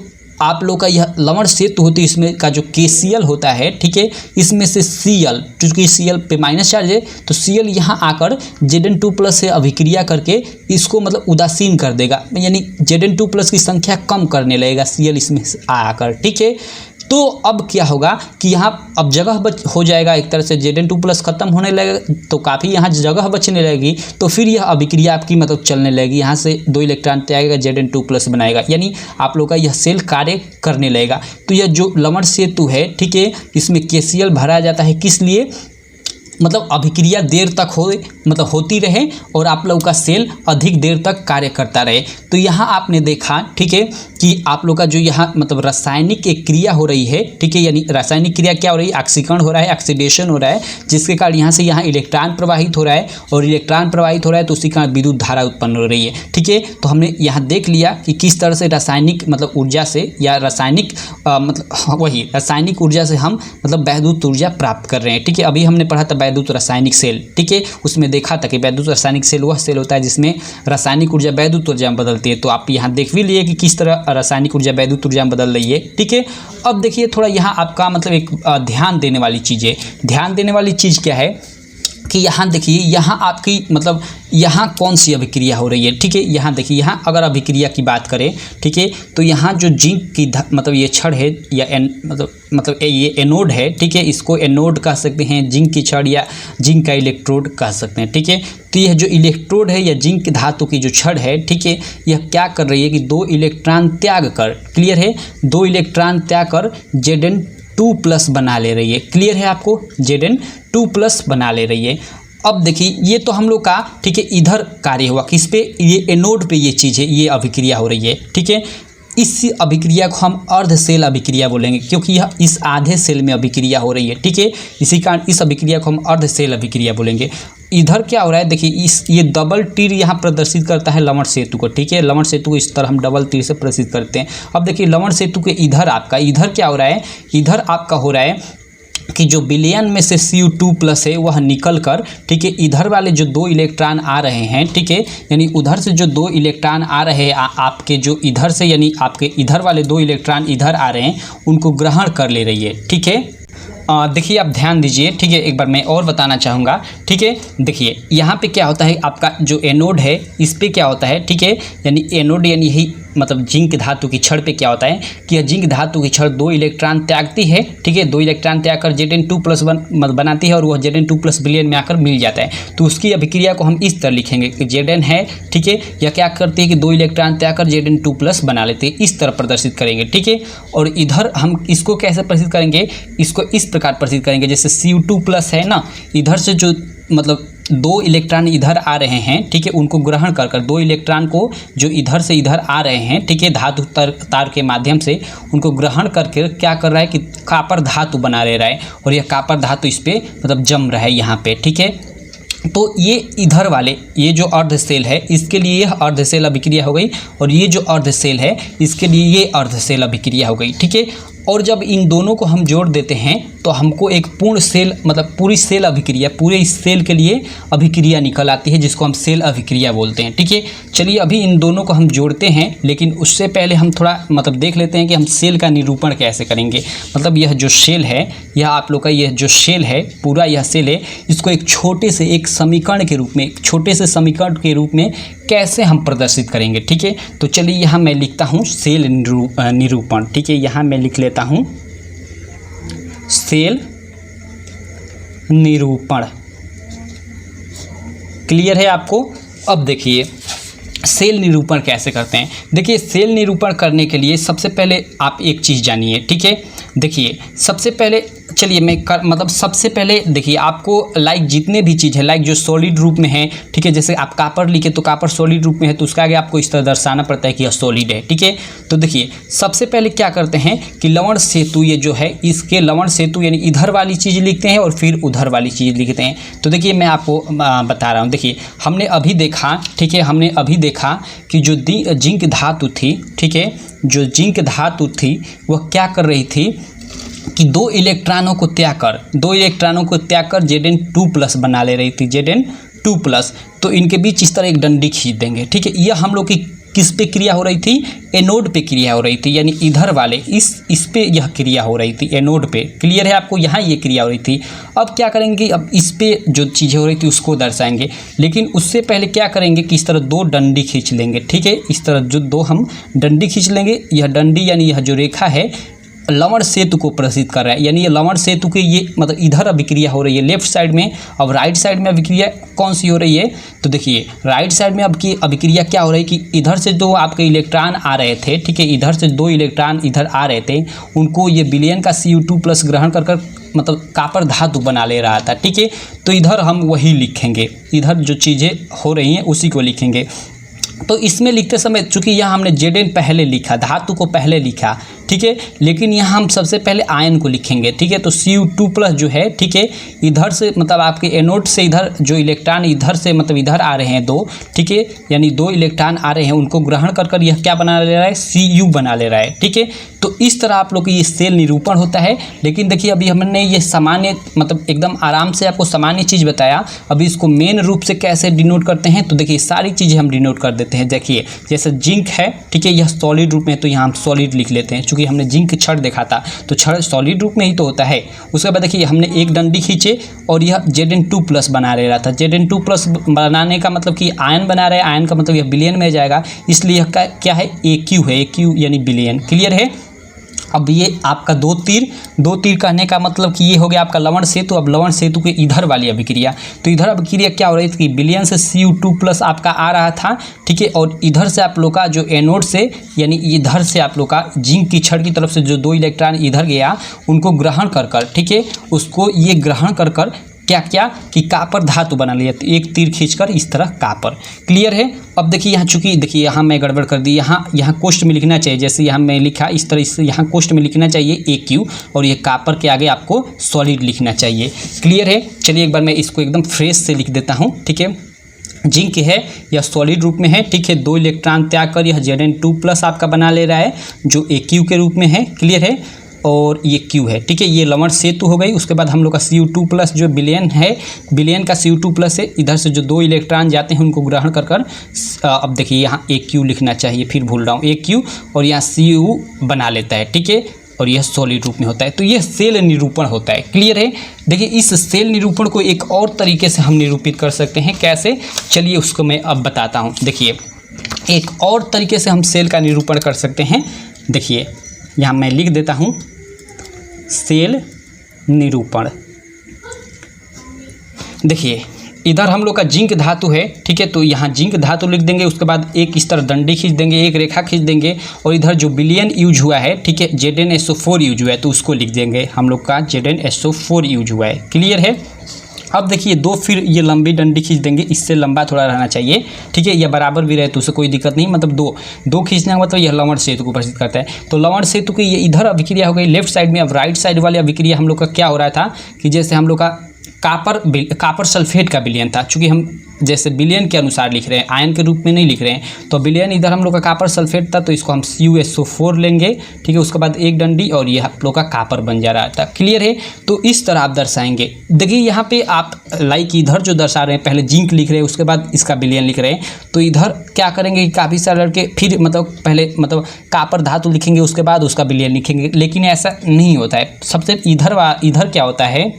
आप लोग का यह लवण सेतु होती है, इसमें का जो KCl होता है, ठीक है, इसमें से Cl, क्योंकि Cl पे माइनस चार्ज है तो Cl यहाँ आकर Zn2+ से अभिक्रिया करके इसको मतलब उदासीन कर देगा, यानी Zn2+ की संख्या कम करने लगेगा Cl इसमें आकर, ठीक है। तो अब क्या होगा कि यहाँ अब जगह हो जाएगा, एक तरह से Zn2+ खत्म होने लगेगा तो काफ़ी यहाँ जगह बचने लगेगी, तो फिर यह अभिक्रिया आपकी मतलब चलने लगेगी, यहाँ से 2 इलेक्ट्रॉन त्यागेगा, Zn2+ बनाएगा, यानी आप लोग का यह सेल कार्य करने लगेगा। तो यह जो लवण सेतु है, ठीक है, इसमें KCl भरा जाता है, किस लिए, मतलब अभिक्रिया देर तक मतलब होती रहे और आप लोग का सेल अधिक देर तक कार्य करता रहे। तो यहाँ आपने देखा, ठीक है, कि आप लोग का जो यहाँ मतलब रासायनिक एक क्रिया हो रही है, ठीक है, यानी रासायनिक क्रिया क्या हो रही है, ऑक्सीकरण हो रहा है, ऑक्सीडेशन हो रहा है, जिसके कारण यहाँ से यहाँ इलेक्ट्रॉन प्रवाहित हो रहा है, और इलेक्ट्रॉन प्रवाहित हो रहा है तो उसी कारण विद्युत धारा उत्पन्न हो रही है, ठीक है। तो हमने यहाँ देख लिया कि किस तरह से रासायनिक मतलब ऊर्जा से या रासायनिक मतलब वही रासायनिक ऊर्जा से हम मतलब वैद्युत ऊर्जा प्राप्त कर रहे हैं, ठीक है। अभी हमने पढ़ा था वैद्युत रासायनिक सेल, ठीक है, उसमें देखा था कि वैद्युत रासायनिक सेल वह सेल होता है जिसमें रासायनिक ऊर्जा वैद्युत ऊर्जा में बदलती है। तो आप यहाँ देख भी लिए कि किस तरह रासायनिक ऊर्जा वैद्युत ऊर्जा में बदल रही है, ठीक है। अब देखिए थोड़ा यहाँ आपका मतलब एक ध्यान देने वाली चीज़ है। ध्यान देने वाली चीज़ क्या है कि यहाँ देखिए, यहाँ आपकी मतलब यहाँ कौन सी अभिक्रिया हो रही है, ठीक है। यहाँ देखिए, यहाँ अगर अभिक्रिया की बात करें, ठीक है, तो यहाँ जो जिंक की मतलब ये छड़ है या मतलब ये एनोड है, ठीक है, इसको एनोड कह सकते हैं, जिंक की छड़ या जिंक का इलेक्ट्रोड कह सकते हैं, ठीक है। तो यह जो इलेक्ट्रोड है या जिंक धातु की जो छड़ है, ठीक है, यह क्या कर रही है कि 2 इलेक्ट्रॉन त्याग कर, क्लियर है, 2 इलेक्ट्रॉन त्याग कर Zn2+ बना ले रही है, क्लियर है आपको, Zn2+ बना ले रही है। अब देखिए ये तो हम लोग का, ठीक है, इधर कार्य हुआ, किस पे, ये एनोड पे ये चीज़ है, ये अभिक्रिया हो रही है, ठीक है। इस अभिक्रिया को हम अर्ध सेल अभिक्रिया बोलेंगे, क्योंकि यह इस आधे सेल में अभिक्रिया हो रही है, ठीक है। इसी कारण इस अभिक्रिया को हम अर्ध सेल अभिक्रिया बोलेंगे। इधर क्या हो रहा है, देखिए ये डबल तीर यहाँ प्रदर्शित करता है लवण सेतु को, ठीक है, लवण सेतु को इस तरह हम डबल तीर से प्रदर्शित करते हैं। अब देखिए लवण सेतु के इधर आपका, इधर क्या हो रहा है, इधर आपका हो रहा है कि जो विलयन में से Cu2+ है वह निकल कर, ठीक है, इधर वाले जो 2 इलेक्ट्रॉन आ रहे हैं, ठीक है, यानी उधर से जो 2 इलेक्ट्रॉन आ रहे हैं आपके जो इधर से, यानी आपके इधर वाले 2 इलेक्ट्रॉन इधर आ रहे हैं, उनको ग्रहण कर ले रही है, ठीक है। देखिए आप ध्यान दीजिए, ठीक है, एक बार मैं और बताना चाहूँगा, ठीक है। देखिए यहाँ पे क्या होता है, आपका जो एनोड है इस पे क्या होता है, ठीक है, यानी एनोड यानी यही मतलब जिंक धातु की छड़ पे क्या होता है कि यह जिंक धातु की छड़ 2 इलेक्ट्रॉन त्यागती है, ठीक है, 2 इलेक्ट्रॉन त्याग कर Zn2+ बनाती है और वह Zn2+ विलयन में आकर मिल जाता है। तो उसकी अभिक्रिया को हम इस तरह लिखेंगे कि Zn है, ठीक है, यह क्या करती है कि 2 इलेक्ट्रॉन त्याग कर Zn2+ बना लेते हैं, इस तरह प्रदर्शित करेंगे, ठीक है। और इधर हम इसको कैसे प्रदर्शित करेंगे, इसको इस प्रकार प्रदर्शित करेंगे, जैसे Cu2+ है ना, इधर से जो मतलब 2 इलेक्ट्रॉन इधर आ रहे हैं, ठीक है, उनको ग्रहण कर 2 इलेक्ट्रॉन को जो इधर से इधर आ रहे हैं, ठीक है, धातु तार के माध्यम से उनको ग्रहण करके क्या कर रहा है कि कॉपर धातु बना ले रहा है, और यह कॉपर धातु इस पे मतलब जम रहा है यहाँ पे, ठीक है। तो ये इधर वाले ये जो अर्ध सेल है इसके लिए यह अर्ध सेल अभिक्रिया हो गई, और ये जो अर्ध सेल है इसके लिए ये अर्ध सेल अभिक्रिया हो गई, ठीक है। और जब इन दोनों को हम जोड़ देते हैं तो हमको एक पूर्ण सेल मतलब पूरी सेल अभिक्रिया, पूरे इस सेल के लिए अभिक्रिया निकल आती है, जिसको हम सेल अभिक्रिया बोलते हैं, ठीक है। चलिए अभी इन दोनों को हम जोड़ते हैं, लेकिन उससे पहले हम थोड़ा मतलब देख लेते हैं कि हम सेल का निरूपण कैसे करेंगे। मतलब यह जो सेल है, यह आप लोग का यह जो सेल है, पूरा यह सेल है, इसको एक छोटे से एक समीकरण के रूप में, छोटे से समीकरण के रूप में कैसे हम प्रदर्शित करेंगे, ठीक है। तो चलिए यहाँ मैं लिखता हूँ सेल निरूपण, ठीक है, यहाँ मैं लिख लेता हूँ सेल निरूपण, क्लियर है आपको। अब देखिए सेल निरूपण कैसे करते हैं। देखिए सेल निरूपण करने के लिए सबसे पहले आप एक चीज़ जानिए, ठीक है। देखिए सबसे पहले चलिए मतलब सबसे पहले देखिए आपको लाइक जितने भी चीज़ है, लाइक जो सॉलिड रूप में है, ठीक है, जैसे आप कॉपर लिखे तो कॉपर सॉलिड रूप में है तो उसका आगे आपको इस तरह दर्शाना पड़ता है कि यह सॉलिड है, ठीक है। तो देखिए सबसे पहले क्या करते हैं कि लवण सेतु ये जो है, इसके लवण सेतु यानी इधर वाली चीज़ लिखते हैं और फिर उधर वाली चीज़ लिखते हैं। तो देखिए मैं आपको बता रहा हूँ, देखिए हमने अभी देखा, ठीक है, हमने अभी देखा कि जो जिंक धातु थी, ठीक है, जो जिंक धातु थी वह क्या कर रही थी कि 2 इलेक्ट्रॉनों को त्याग कर Zn2+ बना ले रही थी, Zn2+। तो इनके बीच इस तरह एक डंडी खींच देंगे, ठीक है। यह हम लोग की किस पे क्रिया हो रही थी, एनोड पे क्रिया हो रही थी, यानी इधर वाले इस पे यह क्रिया हो रही थी, एनोड पे। क्लियर है आपको, यहाँ ये क्रिया हो रही थी। अब क्या करेंगे, अब इस पे जो चीज़ें हो रही थी उसको दर्शाएंगे, लेकिन उससे पहले क्या करेंगे कि इस तरह दो डंडी खींच लेंगे। ठीक है, इस तरह जो दो हम डंडी खींच लेंगे, यह डंडी यानी यह जो रेखा है लवण सेतु को प्रदर्शित कर रहा है, यानी ये लवण सेतु के ये मतलब इधर अभिक्रिया हो रही है लेफ्ट साइड में। अब राइट साइड में अभिक्रिया कौन सी हो रही है, तो देखिए राइट साइड में अब की अभिक्रिया क्या हो रही है कि इधर से जो आपके इलेक्ट्रॉन आ रहे थे, ठीक है, इधर से दो इलेक्ट्रॉन इधर आ रहे थे, उनको ये विलयन का Cu2+ ग्रहण कर मतलब कापर धातु बना ले रहा था। ठीक है, तो इधर हम वही लिखेंगे, इधर जो चीज़ें हो रही हैं उसी को लिखेंगे। तो इसमें लिखते समय चूंकि यहाँ हमने Zn पहले लिखा, धातु को पहले लिखा, ठीक है, लेकिन यहाँ हम सबसे पहले आयन को लिखेंगे। ठीक है, तो Cu2+ जो है, ठीक है, इधर से मतलब आपके एनोड से इधर जो इलेक्ट्रॉन इधर से मतलब इधर आ रहे हैं दो, ठीक है, यानी दो इलेक्ट्रॉन आ रहे हैं, उनको ग्रहण कर यह क्या बना ले रहा है, Cu बना ले रहा है। ठीक है, तो इस तरह आप लोग को ये सेल निरूपण होता है। लेकिन देखिए अभी हमने ये सामान्य मतलब एकदम आराम से आपको सामान्य चीज़ बताया, अभी इसको मेन रूप से कैसे डिनोट करते हैं, तो देखिए सारी चीज़ें हम डिनोट कर देते हैं। देखिए जैसे जिंक है, ठीक है, यह सॉलिड रूप में है तो यहाँ हम सॉलिड लिख लेते हैं, क्योंकि हमने जिंक छड़ देखा था तो छड़ सॉलिड रूप में ही तो होता है। उसके बाद देखिए हमने एक डंडी खींचे और यह Zn2+ बना ले रहा था। Zn2+ बनाने का मतलब कि आयन बना रहे हैं, आयन का मतलब यह बिलियन में जाएगा, इसलिए यह क्या है, AQ है, AQ यानी बिलियन। क्लियर है। अब ये आपका दो तीर कहने का मतलब कि ये हो गया आपका लवण सेतु। अब लवण सेतु के इधर वाली अभिक्रिया, तो इधर अभिक्रिया क्या हो रही थी, बिलियन से Cu2+ आपका आ रहा था, ठीक है, और इधर से आप लोग का जो एनोड से यानी इधर से आप लोग का जिंक की छड़ की तरफ से जो दो इलेक्ट्रॉन इधर गया, उनको ग्रहण कर ठीक है, उसको ये ग्रहण कर क्या क्या कि कापर धातु बना लिया, तो एक तीर खींचकर इस तरह कापर। क्लियर है। अब देखिए यहाँ चूंकि देखिए यहाँ मैं गड़बड़ कर दी, यहाँ कोष्ठ में लिखना चाहिए, जैसे यहाँ मैं लिखा इस तरह से यहाँ कोष्ठ में लिखना चाहिए AQ, और ये कापर के आगे आपको सॉलिड लिखना चाहिए। क्लियर है। चलिए एक बार मैं इसको एकदम फ्रेश से लिख देता हूँ। ठीक है, जिंक है यह सॉलिड रूप में है, ठीक है, दो इलेक्ट्रॉन त्याग कर यह Zn2+ आपका बना ले रहा है जो AQ के रूप में है। क्लियर है, और ये Q है, ठीक है, ये लवण सेतु हो गई। उसके बाद हम लोग का Cu2+ जो बिलियन है, बिलियन का Cu2+ है, इधर से जो दो इलेक्ट्रॉन जाते हैं उनको ग्रहण कर अब देखिए यहाँ AQ लिखना चाहिए, फिर भूल रहा हूँ, AQ, और यहाँ Cu बना लेता है। ठीक है, और यह सॉलिड रूप में होता है, तो यह सेल निरूपण होता है। क्लियर है। देखिए इस सेल निरूपण को एक और तरीके से हम निरूपित कर सकते हैं, कैसे, चलिए उसको मैं अब बताता हूँ। देखिए एक और तरीके से हम सेल का निरूपण कर सकते हैं। देखिए यहाँ मैं लिख देता हूँ सेल निरूपण। देखिए इधर हम लोग का जिंक धातु है, ठीक है, तो यहाँ जिंक धातु लिख देंगे, उसके बाद एक इस तरह डंडी खींच देंगे, एक रेखा खींच देंगे, और इधर जो बिलियन यूज हुआ है, ठीक है, ZnSO4 यूज हुआ है, तो उसको लिख देंगे हम लोग का ZnSO4 यूज हुआ है। क्लियर है। अब देखिए दो फिर ये लंबी डंडी खींच देंगे, इससे लंबा थोड़ा रहना चाहिए, ठीक है, यह बराबर भी रहे तो उससे कोई दिक्कत नहीं, मतलब दो खींचने का मतलब यह लवण सेतु को प्रदर्शित करता है। तो लवण सेतु की ये इधर अभिक्रिया हो गई लेफ्ट साइड में। अब राइट साइड वाली अभिक्रिया हम लोग का क्या हो रहा था कि जैसे हम लोग का कापर सल्फेट का बिलियन था, चूँकि हम जैसे बिलियन के अनुसार लिख रहे हैं, आयन के रूप में नहीं लिख रहे हैं, तो बिलियन इधर हम लोग का कापर सल्फेट था, तो इसको हम CuSO4 लेंगे, ठीक है, उसके बाद एक डंडी और ये आप लोग का कापर बन जा रहा था। क्लियर है। तो इस तरह आप दर्शाएंगे। देखिए यहाँ पे आप लाइक इधर जो दर्शा रहे हैं, पहले जिंक लिख रहे हैं, उसके बाद इसका बिलियन लिख रहे हैं, तो इधर क्या करेंगे कि काफ़ी सारे लड़के फिर मतलब पहले मतलब कापर धातु लिखेंगे, उसके बाद उसका बिलियन लिखेंगे, लेकिन ऐसा नहीं होता है। सबसे इधर क्या होता है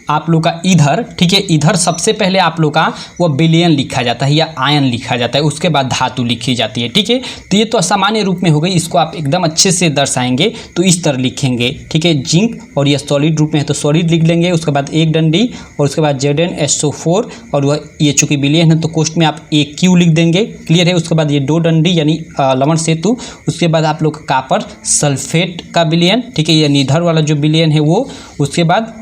आप लोग का इधर, ठीक है, इधर सबसे पहले आप लोग का वो बिलियन लिखा जाता है या आयन लिखा जाता है, उसके बाद धातु लिखी जाती है। ठीक है, तो ये तो सामान्य रूप में हो गई, इसको आप एकदम अच्छे से दर्शाएंगे तो इस तरह लिखेंगे। ठीक है, जिंक, और यह सॉलिड रूप में है तो सॉलिड लिख लेंगे, उसके बाद एक डंडी, और उसके बाद ZnSO4, और वह ये चूँकि बिलियन है तो कोष्ठ में आप AQ लिख देंगे। क्लियर है। उसके बाद ये दो डंडी यानी लवण सेतु, उसके बाद आप लोग कापर सल्फेट का बिलियन, ठीक है, यानी इधर वाला जो बिलियन है वो, उसके बाद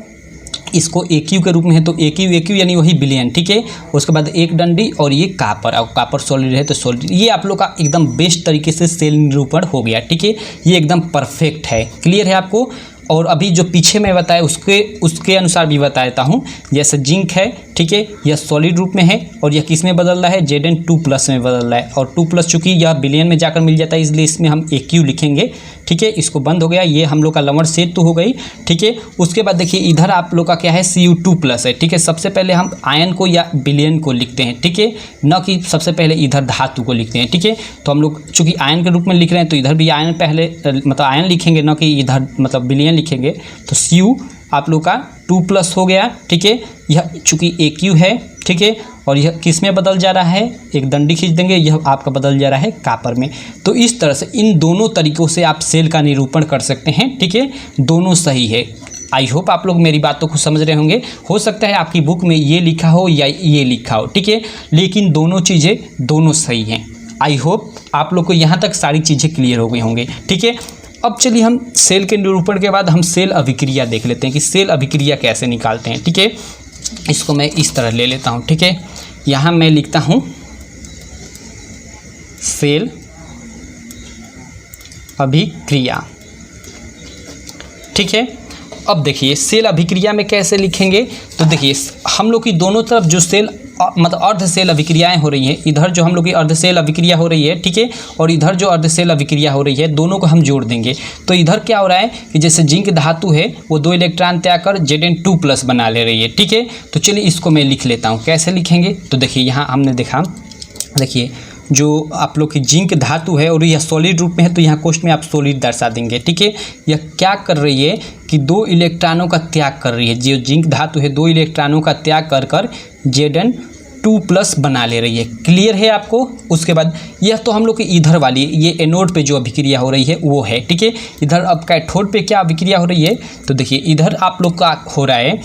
इसको AQ के रूप में है तो AQ यानी वही बिलियन। ठीक है, उसके बाद एक डंडी और ये कापर, और कापर सॉलिड है तो सॉलिड। ये आप लोग का एकदम बेस्ट तरीके से सेल निरूपण हो गया। ठीक है, ये एकदम परफेक्ट है। क्लियर है आपको। और अभी जो पीछे मैं बताया उसके अनुसार भी बताता हूँ। जैसे जिंक है, ठीक है, यह सॉलिड रूप में है और यह किस में बदल रहा है, Zn2+ में बदल रहा है। और 2+ चूँकि यह बिलियन में जाकर मिल जाता है, इसलिए इसमें हम AQ लिखेंगे, ठीक है। इसको बंद हो गया, ये हम लोग का लवण सेतु हो गई, ठीक है। उसके बाद देखिए इधर आप लोग का क्या है, Cu2+ है, ठीक है। सबसे पहले हम आयन को या बिलियन को लिखते हैं, ठीक है, न कि सबसे पहले इधर धातु को लिखते हैं, ठीक है। तो हम लोग चूँकि आयन के रूप में लिख रहे हैं तो इधर भी आयन पहले मतलब आयन लिखेंगे, न कि इधर मतलब बिलियन लिखेंगे। तो Cu आप लोग का 2+ हो गया, ठीक है। यह चूँकि AQ है, ठीक है, और यह किस में बदल जा रहा है, एक दंडी खींच देंगे, यह आपका बदल जा रहा है कापर में। तो इस तरह से इन दोनों तरीक़ों से आप सेल का निरूपण कर सकते हैं, ठीक है, दोनों सही है। आई होप आप लोग मेरी बातों को समझ रहे होंगे। हो सकता है आपकी बुक में ये लिखा हो या ये लिखा हो, ठीक है, लेकिन दोनों चीज़ें दोनों सही हैं। आई होप आप लोग को यहाँ तक सारी चीज़ें क्लियर हो गई होंगी, ठीक है। अब चलिए हम सेल के निरूपण के बाद हम सेल अभिक्रिया देख लेते हैं कि सेल अभिक्रिया कैसे निकालते हैं, ठीक है। इसको मैं इस तरह ले लेता हूँ, ठीक है। यहाँ मैं लिखता हूँ सेल अभिक्रिया, ठीक है। अब देखिए सेल अभिक्रिया में कैसे लिखेंगे, तो देखिए हम लोग की दोनों तरफ जो सेल मतलब अर्ध सेल अभिक्रियाएं हो रही हैं, इधर जो हम लोग की अर्ध सेल अभिक्रिया हो रही है, ठीक है, और इधर जो अर्ध सेल अभिक्रिया हो रही है, दोनों को हम जोड़ देंगे। तो इधर क्या हो रहा है कि जैसे जिंक धातु है वो 2 इलेक्ट्रॉन त्याग कर Zn2+ बना ले रही है, ठीक है। तो चलिए इसको मैं लिख लेता हूँ, कैसे लिखेंगे, तो देखिए यहाँ हमने देखा, देखिए जो आप लोग की जिंक धातु है और यह सॉलिड रूप में है तो यहाँ कोष्ठ में आप सॉलिड दर्शा देंगे, ठीक है। यह क्या कर रही है कि 2 इलेक्ट्रॉनों का त्याग कर रही है, जो जिंक धातु है 2 इलेक्ट्रॉनों का त्याग कर कर Zn2+ बना ले रही है। क्लियर है आपको। उसके बाद यह तो हम लोग की इधर वाली ये एनोड पे जो अभिक्रिया हो रही है वो है, ठीक है। इधर अब कैथोड पे क्या अभिक्रिया हो रही है, तो देखिए इधर आप लोग का हो रहा है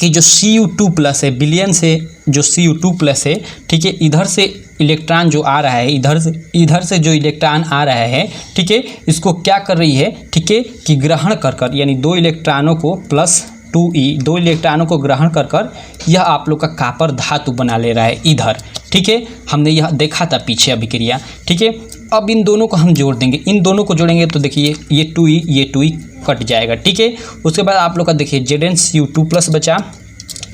कि जो Cu2+ है, बिलियन से जो Cu2+ है, ठीक है, इधर से इलेक्ट्रॉन जो आ रहा है, इधर से जो इलेक्ट्रॉन आ रहा है, ठीक है, इसको क्या कर रही है, ठीक है, कि ग्रहण कर कर यानी 2 इलेक्ट्रॉनों को +2e 2 इलेक्ट्रॉनों को ग्रहण कर कर यह आप लोग का कापर धातु बना ले रहा है इधर, ठीक है। हमने यह देखा था पीछे अभिक्रिया, ठीक है। अब इन दोनों को हम जोड़ देंगे, इन दोनों को जोड़ेंगे तो देखिए ये 2e ये 2e कट जाएगा, ठीक है। उसके बाद आप लोग का देखिए Zncu2+ बचा,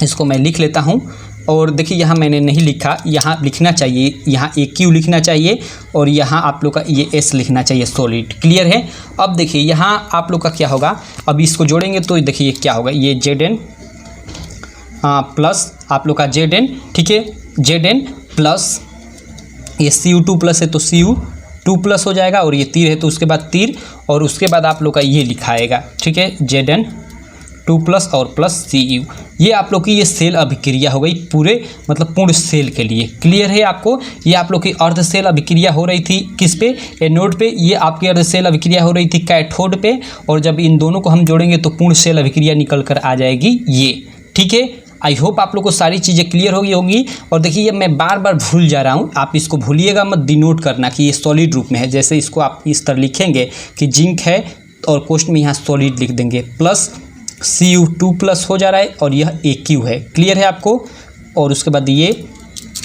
इसको मैं लिख लेता हूँ। और देखिए यहाँ मैंने नहीं लिखा, यहाँ लिखना चाहिए, यहाँ AQ लिखना चाहिए और यहाँ आप लोग का ये S लिखना चाहिए, सॉलिड। क्लियर है। अब देखिए यहाँ आप लोग का क्या होगा, अब इसको जोड़ेंगे तो देखिए क्या होगा, ये Zn प्लस आप लोग का Zn, ठीक है, Zn प्लस ये Cu2+ है तो Cu2+ हो जाएगा और ये तीर है तो उसके बाद तीर और उसके बाद आप लोग का ये लिखाएगा, ठीक है, Zn2+ और +Cu। ये आप लोग की ये सेल अभिक्रिया हो गई पूरे मतलब पूर्ण सेल के लिए। क्लियर है आपको। ये आप लोग की अर्ध सेल अभिक्रिया हो रही थी किस पे, एनोड पे, ये आपकी अर्ध सेल अभिक्रिया हो रही थी कैथोड पे, और जब इन दोनों को हम जोड़ेंगे तो पूर्ण सेल अभिक्रिया निकल कर आ जाएगी ये, ठीक है। आई होप आप लोग को सारी चीज़ें क्लियर हो गई होंगी। और देखिए मैं बार बार भूल जा रहा हूँ, आप इसको भूलिएगा मत, डिनोट करना कि ये सॉलिड रूप में है। जैसे इसको आप इस तरह लिखेंगे कि जिंक है और कोष्ठ में यहाँ सॉलिड लिख देंगे, प्लस Cu2+ हो जा रहा है और यह AQ है। क्लियर है आपको। और उसके बाद ये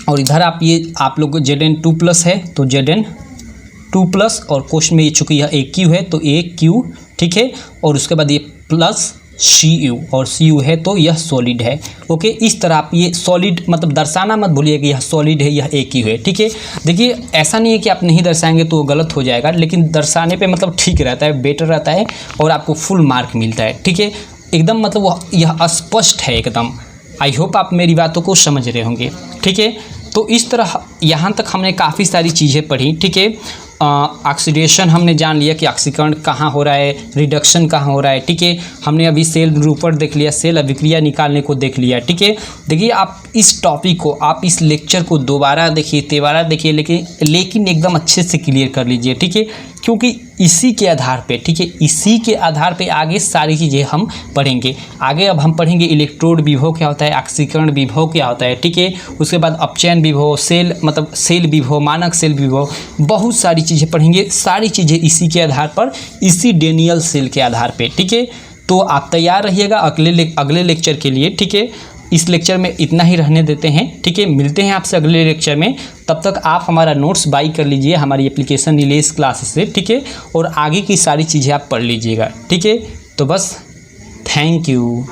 और इधर आप लोग Zn2+ है तो Zn2+ और कोष्ठ में ये चूँकि यह AQ है तो AQ, ठीक है। और उसके बाद ये प्लस Cu और Cu है तो यह सॉलिड है। ओके, इस तरह आप ये सॉलिड मतलब दर्शाना मत भूलिए कि यह सॉलिड है, यह AQ है, ठीक है। देखिए ऐसा नहीं है कि आप नहीं दर्शाएंगे तो गलत हो जाएगा, लेकिन दर्शाने पे मतलब ठीक रहता है, बेटर रहता है और आपको फुल मार्क मिलता है, ठीक है। एकदम मतलब यह स्पष्ट है एकदम। आई होप आप मेरी बातों को समझ रहे होंगे, ठीक है। तो इस तरह यहाँ तक हमने काफ़ी सारी चीज़ें पढ़ी, ठीक है। ऑक्सीडेशन हमने जान लिया कि ऑक्सीकरण कहाँ हो रहा है, रिडक्शन कहाँ हो रहा है, ठीक है। हमने अभी सेल निरूपण देख लिया, सेल अभिक्रिया निकालने को देख लिया, ठीक है। देखिए आप इस टॉपिक को, आप इस लेक्चर को दोबारा देखिए, तिबारा देखिए, लेकिन एकदम अच्छे से क्लियर कर लीजिए, ठीक है। क्योंकि इसी के आधार पे, ठीक है, इसी के आधार पे आगे सारी चीज़ें हम पढ़ेंगे। आगे अब हम पढ़ेंगे इलेक्ट्रोड विभव क्या होता है, ऑक्सीकरण विभव क्या होता है, ठीक है। उसके बाद अपचयन विभव, सेल मतलब सेल विभव, मानक सेल विभव, बहुत सारी चीज़ें पढ़ेंगे। सारी चीज़ें इसी के आधार पर, इसी डेनियल सेल के आधार पे, ठीक है। तो आप तैयार रहिएगा अगले लेक्चर के लिए, ठीक है। इस लेक्चर में इतना ही रहने देते हैं, ठीक है। मिलते हैं आपसे अगले लेक्चर में। तब तक आप हमारा नोट्स बाई कर लीजिए हमारी एप्लीकेशन नीलेश क्लासेस से, ठीक है। और आगे की सारी चीज़ें आप पढ़ लीजिएगा, ठीक है। तो बस थैंक यू।